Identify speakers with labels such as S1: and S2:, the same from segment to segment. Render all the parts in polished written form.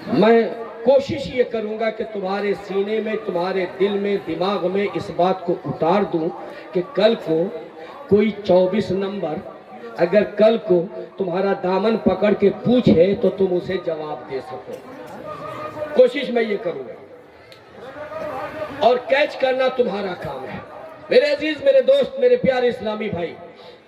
S1: میں کوشش یہ کروں گا کہ تمہارے سینے میں، تمہارے دل میں، دماغ میں اس بات کو اتار دوں کہ کل کو کوئی 24 نمبر اگر کل کو تمہارا دامن پکڑ کے پوچھے تو تم اسے جواب دے سکو۔ کوشش میں یہ کروں گا، اور کیچ کرنا تمہارا کام ہے۔ میرے عزیز، میرے دوست، میرے پیارے اسلامی بھائی،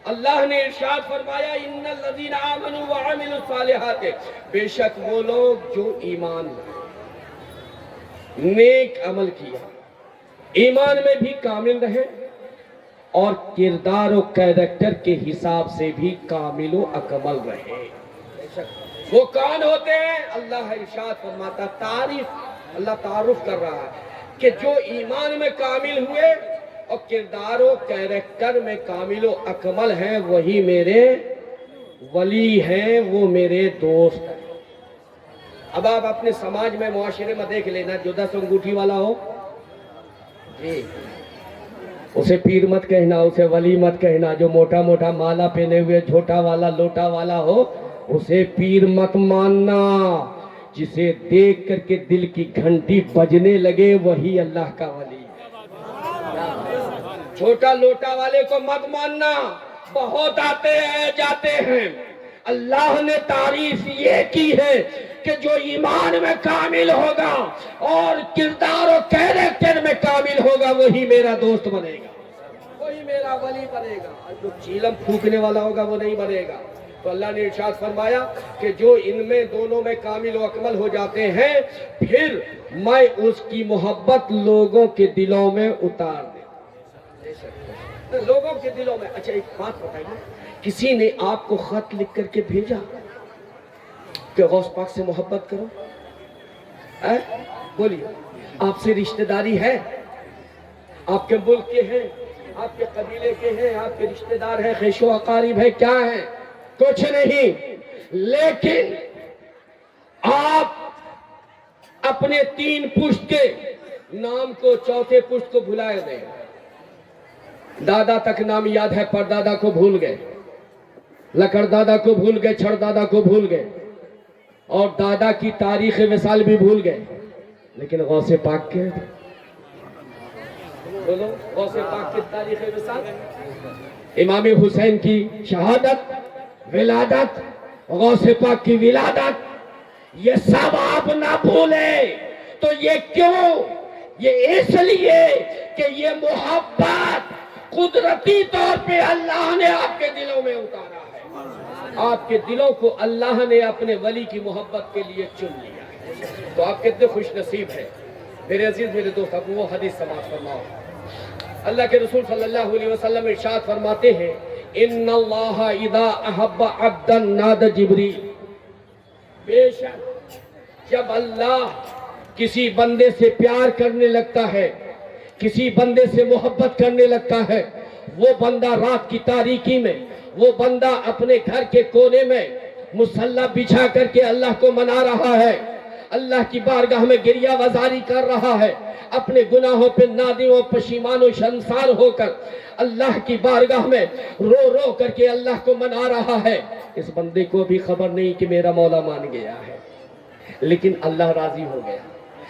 S1: اللہ نے ارشاد فرمایا ان الذین آمنوا وعملوا الصالحات، بے شک وہ لوگ جو ایمان نیک عمل کیا، ایمان میں بھی کامل رہے اور کردار و کیریکٹر کے حساب سے بھی کامل و اکمل رہے۔ وہ کون ہوتے ہیں؟ اللہ ارشاد فرماتا، تعریف، اللہ تعارف کر رہا ہے کہ جو ایمان میں کامل ہوئے اور کردار و کیریکٹر میں کامل و اکمل ہیں، وہی میرے ولی ہیں، وہ میرے دوست ہیں۔ اب آپ اپنے سماج میں، معاشرے میں دیکھ لینا، جو 10 انگوٹھی والا ہو جی اسے پیر مت کہنا، اسے ولی مت کہنا۔ جو موٹا موٹا مالا پہنے ہوئے جھوٹا والا لوٹا والا ہو اسے پیر مت ماننا۔ جسے دیکھ کر کے دل کی گھنٹی بجنے لگے وہی اللہ کا ولی ہے۔ چھوٹا لوٹا والے کو مت ماننا، بہت آتے ہیں جاتے ہیں۔ اللہ نے تعریف یہ کی ہے کہ جو ایمان میں کامل ہوگا اور کردار و کیریکٹر میں کامل ہوگا وہی میرا دوست بنے گا، وہی میرا ولی بنے گا۔ اور جو چیلم پھونکنے والا ہوگا وہ نہیں بنے گا۔ تو اللہ نے ارشاد فرمایا کہ جو ان میں دونوں میں کامل و اکمل ہو جاتے ہیں، پھر میں اس کی محبت لوگوں کے دلوں میں اتار دے، لوگوں کے دلوں میں۔ اچھا ایک بات بتائیے، کسی نے آپ کو خط لکھ کر کے بھیجا کہ غوث پاک سے محبت کرو؟ بولیے، آپ سے رشتہ داری ہے؟ آپ کے ملک کے ہیں، آپ کے قبیلے کے ہیں، آپ کے رشتہ دار ہیں، خیش و اقارب ہے، کیا ہے؟ کچھ نہیں، لیکن آپ اپنے 3 پشت کے نام کو 4تھے پشت کو بھلائے دیں۔ دادا تک نام یاد ہے، پر دادا کو بھول گئے، لکڑ دادا کو بھول گئے، چھڑ دادا کو بھول گئے، اور دادا کی تاریخ وصال بھی بھول گئے، لیکن غوث پاک کے بولو، غوث پاک کی تاریخ وصال، امام حسین کی شہادت، ولادت، غوث پاک کی ولادت، یہ سب آپ نہ بھولیں۔ تو یہ کیوں؟ یہ اس لیے کہ یہ محبت قدرتی طور پہ اللہ نے آپ کے دلوں میں اتارا ہے۔ آپ کے دلوں کو اللہ نے اپنے ولی کی محبت کے لیے چن لیا ہے۔ تو آپ کتنے خوش نصیب ہیں میرے عزیز، میرے دوست۔ اب وہ حدیث سماعت فرماؤ۔ اللہ کے رسول صلی اللہ علیہ وسلم ارشاد فرماتے ہیں، ان اللہ اذا احب عبدا نادى جبریل، بے شک جب اللہ کسی بندے سے پیار کرنے لگتا ہے، کسی بندے سے محبت کرنے لگتا ہے، وہ بندہ رات کی تاریکی میں، وہ بندہ اپنے گھر کے کونے میں مصلی بچھا کر کے اللہ کو منا رہا ہے، اللہ کی بارگاہ میں گریہ وزاری کر رہا ہے، اپنے گناہوں پہ نادم و پشیمان و شرمسار ہو کر اللہ کی بارگاہ میں رو رو کر کے اللہ کو منا رہا ہے۔ اس بندے کو بھی خبر نہیں کہ میرا مولا مان گیا ہے، لیکن اللہ راضی ہو گیا۔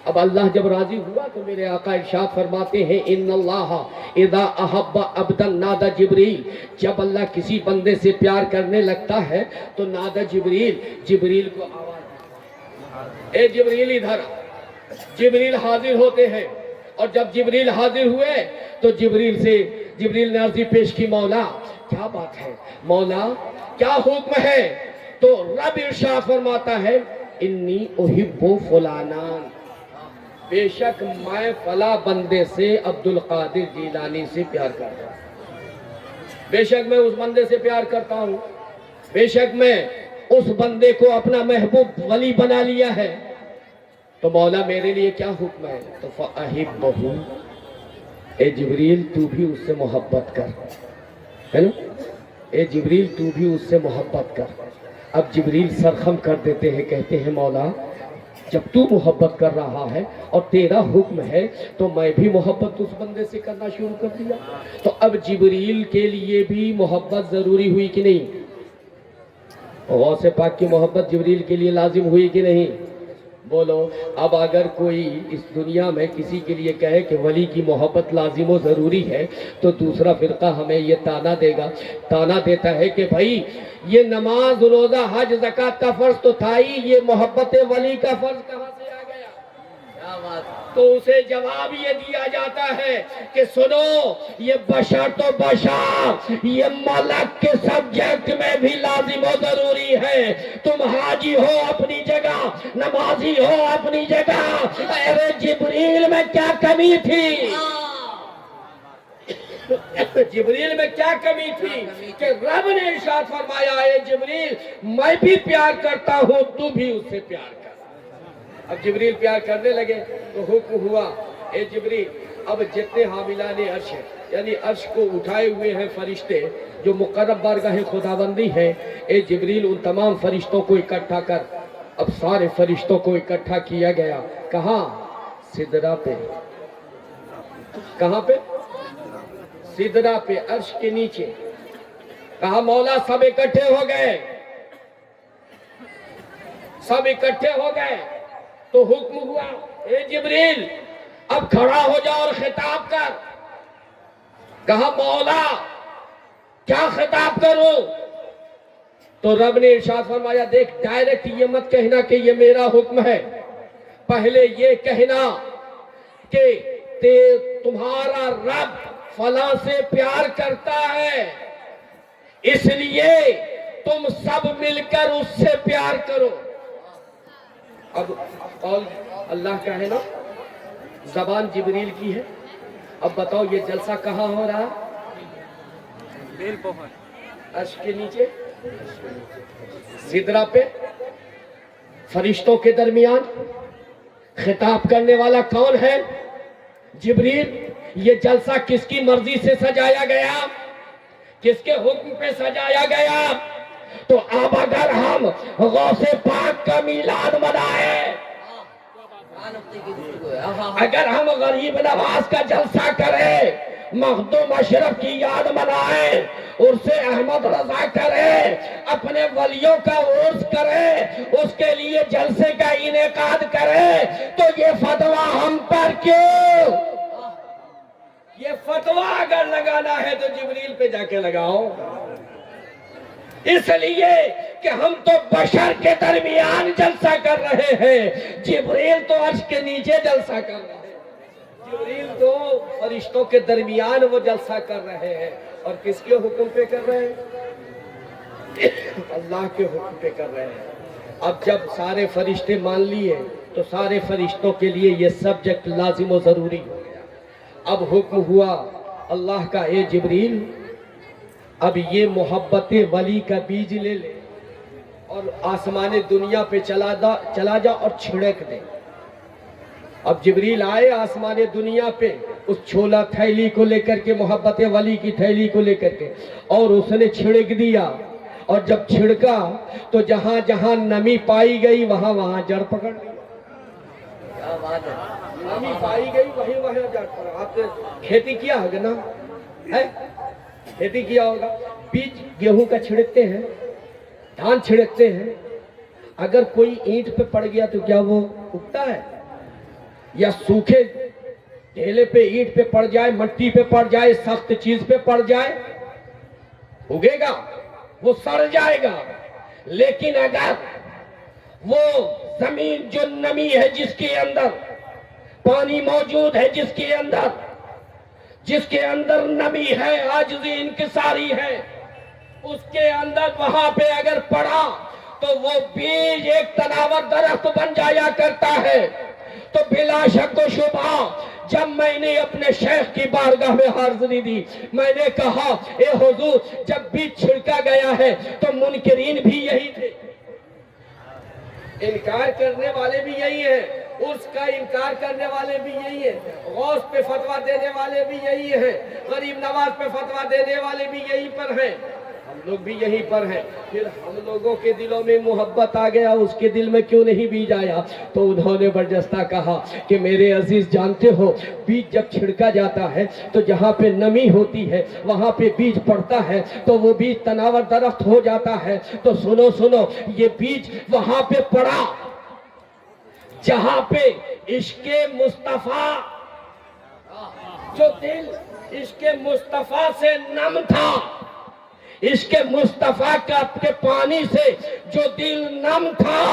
S1: اب اللہ جب راضی ہوا تو میرے آقا ارشاد فرماتے ہیں، ان اللہ اذا احب عبدا نادى جبریل، جب اللہ کسی بندے سے پیار کرنے لگتا ہے تو نادى جبریل، جبریل کو آواز، اے جبریل ادھر۔ جبریل حاضر ہوتے ہیں، اور جب جبریل حاضر ہوئے تو جبریل نے عرضی پیش کی، مولا کیا بات ہے، مولا کیا حکم ہے؟ تو رب ارشاد فرماتا ہے، انی احب فلانان، بے شک میں فلاں بندے سے عبدالقادر جیلانی سے پیار کرتا ہوں، بے شک میں اس بندے سے پیار کرتا ہوں، بے شک میں اس بندے کو اپنا محبوب ولی بنا لیا ہے۔ تو مولا میرے لیے کیا حکم ہے؟ تو فَأَحِبَّهُ، اے جبریل تو بھی اس سے محبت کر، ہے نا؟ اے جبریل تو بھی اس سے محبت کر۔ اب جبریل سرخم کر دیتے ہیں، کہتے ہیں مولا جب تو محبت کر رہا ہے اور تیرا حکم ہے تو میں بھی محبت اس بندے سے کرنا شروع کر دیا۔ تو اب جبریل کے لیے بھی محبت ضروری ہوئی کہ نہیں؟ غوث پاک کی محبت جبریل کے لیے لازم ہوئی کہ نہیں؟ بولو اب اگر کوئی اس دنیا میں کسی کے لیے کہے کہ ولی کی محبت لازم و ضروری ہے تو دوسرا فرقہ ہمیں یہ تانا دیتا ہے کہ بھائی یہ نماز روزہ حج زکوٰۃ کا فرض تو تھا ہی، یہ محبت ولی کا فرض کہاں سے آ گیا؟ کیا بات؟ تو اسے جواب یہ دیا جاتا ہے کہ سنو، یہ بشر تو بشر، یہ ملک کے سبجیکٹ میں بھی لازم و ضروری ہے۔ تم حاجی ہو اپنی جگہ، نمازی ہو اپنی جگہ، ارے جبریل میں کیا کمی تھی؟ جبریل میں کیا کمی تھی کہ رب نے ارشاد فرمایا اے جبریل میں بھی پیار کرتا ہوں، تو بھی اس سے پیار کر۔ اب جبریل پیار کرنے لگے تو حکم ہوا اے جبریل اب جتنے حاملان عرش ہیں، یعنی عرش کو اٹھائے ہوئے ہیں فرشتے جو مقرب بارگاہ خداوندی ہیں، اے جبریل ان تمام فرشتوں کو اکٹھا کر۔ اب سارے فرشتوں کو اکٹھا کیا گیا، کہاں؟ سدرہ پہ۔ کہاں پہ؟ سدرہ پہ، عرش کے نیچے۔ کہا مولا سب اکٹھے ہو گئے، سب اکٹھے ہو گئے تو حکم ہوا اے جبریل اب کھڑا ہو جاؤ اور خطاب کر۔ کہا مولا کیا خطاب کروں؟ تو رب نے ارشاد فرمایا دیکھ ڈائریکٹ یہ مت کہنا کہ یہ میرا حکم ہے، پہلے یہ کہنا کہ تمہارا رب فلاں سے پیار کرتا ہے، اس لیے تم سب مل کر اس سے پیار کرو۔ اب قول اللہ کا ہے نا، زبان جبریل کی ہے۔ اب بتاؤ یہ جلسہ کہاں ہو رہا؟ عرش کے نیچے، سدرہ پہ، فرشتوں کے درمیان۔ خطاب کرنے والا کون ہے؟ جبریل۔ یہ جلسہ کس کی مرضی سے سجایا گیا؟ کس کے حکم پہ سجایا گیا؟ تو اب اگر ہم غوث پاک کا میلاد منائیں، اگر ہم غریب نواز کا جلسہ کریں، مخدوم اشرف کی یاد منائیں، عرس احمد رضا کریں، اپنے ولیوں کا عرس کریں، اس کے لیے جلسے کا انعقاد کریں، تو یہ فتویٰ ہم پر کیوں؟ یہ فتویٰ اگر لگانا ہے تو جبریل پہ جا کے لگاؤ، اس لیے کہ ہم تو بشر کے درمیان جلسہ کر رہے ہیں، جبریل تو عرش کے نیچے جلسہ کر رہے ہیں، جبریل تو فرشتوں کے درمیان وہ جلسہ کر رہے ہیں، اور کس کے حکم پہ کر رہے ہیں؟ اللہ کے حکم پہ کر رہے ہیں۔ اب جب سارے فرشتے مان لیے تو سارے فرشتوں کے لیے یہ سبجیکٹ لازم و ضروری ہو گیا۔ اب حکم ہوا اللہ کا اے جبریل اب یہ محبت ولی کا بیج لے لے اور آسمان دنیا پہ چلا جا اور چھڑک دے۔ اب جبریل آئے آسمان دنیا پہ اس چھولا تھیلی کو لے کر کے، محبت ولی کی تھیلی کو لے کر کے، اور اس نے چھڑک دیا، اور جب چھڑکا تو جہاں جہاں نمی پائی گئی وہاں وہاں جڑ پکڑ لی۔ کیا بات ہے، نمی پائی گئی وہیں وہاں جڑ پکڑ۔ آپ نے کھیتی کیا ہوگا نا، ہے کھیتی کیا ہوگا، بیج گیہوں کا چھڑکتے ہیں، دھان چھڑکتے ہیں، اگر کوئی اینٹ پہ پڑ گیا تو کیا وہ اگتا ہے؟ یا سوکھے ڈھیلے پہ اینٹ پہ پڑ جائے، مٹی پہ پڑ جائے، سخت چیز پہ پڑ جائے، اگے گا؟ وہ سڑ جائے گا۔ لیکن اگر وہ زمین جو نمی ہے، جس کے اندر پانی موجود ہے، جس کے اندر نمی ہے، عاجزی انکساری ہے، اس کے اندر وہاں پہ اگر پڑا تو وہ بیج ایک تناور درخت بن جایا کرتا ہے۔ تو بلا شک و شبہ جب میں نے اپنے شیخ کی بارگاہ میں حاضری دی، میں نے کہا اے حضور جب بیج چھڑکا گیا ہے تو منکرین بھی یہی تھے، انکار کرنے والے بھی یہی ہیں، اس کا انکار کرنے والے بھی یہی ہیں، غوث پہ فتویٰ دینے والے بھی یہی ہیں، غریب نواز پہ فتویٰ دینے والے بھی یہی پر ہیں، ہم لوگ بھی یہی پر ہیں۔ پھر ہم لوگوں کے دلوں میں محبت آ گیا، اس کے دل میں کیوں نہیں بیج آیا؟ تو انہوں نے برجستہ کہا کہ میرے عزیز جانتے ہو بیج جب چھڑکا جاتا ہے تو جہاں پہ نمی ہوتی ہے وہاں پہ بیج پڑتا ہے تو وہ بیج تناور درخت ہو جاتا ہے۔ تو سنو یہ بیج وہاں پہ پڑا، جہاں پہ عشق مصطفیٰ، جو دل عشق مصطفیٰ سے نم تھا، عشق مصطفیٰ کے پانی سے جو دل نم تھا،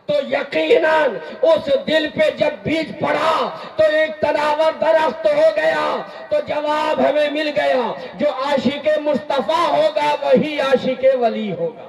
S1: تو یقیناً اس دل پہ جب بیج پڑا تو ایک تناور درخت ہو گیا۔ تو جواب ہمیں مل گیا، جو عاشق مصطفیٰ ہوگا وہی عاشق ولی ہوگا۔